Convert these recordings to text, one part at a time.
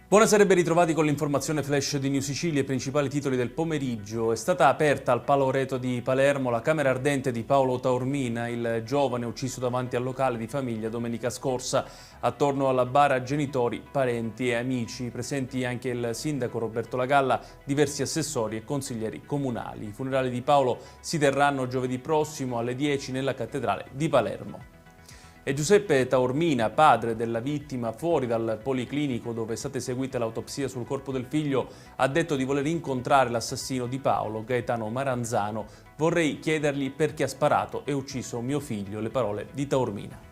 Buonasera e ben ritrovati con l'informazione flash di New Sicilia e i principali titoli del pomeriggio. È stata aperta al Palo Reto di Palermo la camera ardente di Paolo Taormina, il giovane ucciso davanti al locale di famiglia domenica scorsa. Attorno alla bara genitori, parenti e amici, presenti anche il sindaco Roberto Lagalla, diversi assessori e consiglieri comunali. I funerali di Paolo si terranno giovedì prossimo alle 10 nella cattedrale di Palermo. E Giuseppe Taormina, padre della vittima, fuori dal policlinico dove è stata eseguita l'autopsia sul corpo del figlio, ha detto di voler incontrare l'assassino di Paolo, Gaetano Maranzano. Vorrei chiedergli perché ha sparato e ucciso mio figlio, le parole di Taormina.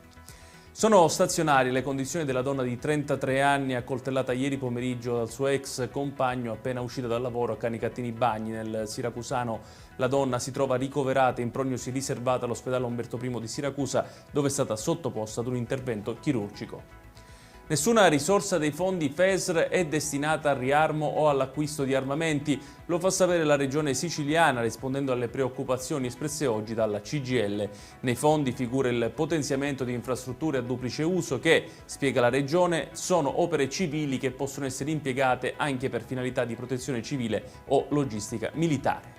Sono stazionarie le condizioni della donna di 33 anni accoltellata ieri pomeriggio dal suo ex compagno appena uscita dal lavoro a Canicattini Bagni nel siracusano. La donna si trova ricoverata in prognosi riservata all'ospedale Umberto I di Siracusa, dove è stata sottoposta ad un intervento chirurgico. Nessuna risorsa dei fondi FESR è destinata al riarmo o all'acquisto di armamenti, lo fa sapere la regione siciliana rispondendo alle preoccupazioni espresse oggi dalla CGIL. Nei fondi figura il potenziamento di infrastrutture a duplice uso che, spiega la regione, sono opere civili che possono essere impiegate anche per finalità di protezione civile o logistica militare.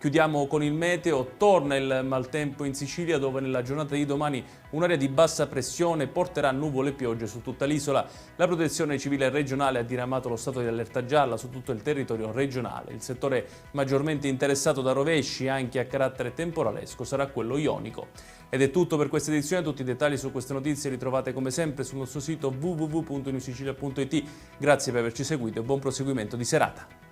Chiudiamo con il meteo, torna il maltempo in Sicilia dove nella giornata di domani un'area di bassa pressione porterà nuvole e piogge su tutta l'isola. La protezione civile regionale ha diramato lo stato di allerta gialla su tutto il territorio regionale. Il settore maggiormente interessato da rovesci anche a carattere temporalesco sarà quello ionico. Ed è tutto per questa edizione, tutti i dettagli su queste notizie li trovate come sempre sul nostro sito www.newsicilia.it. Grazie per averci seguito e buon proseguimento di serata.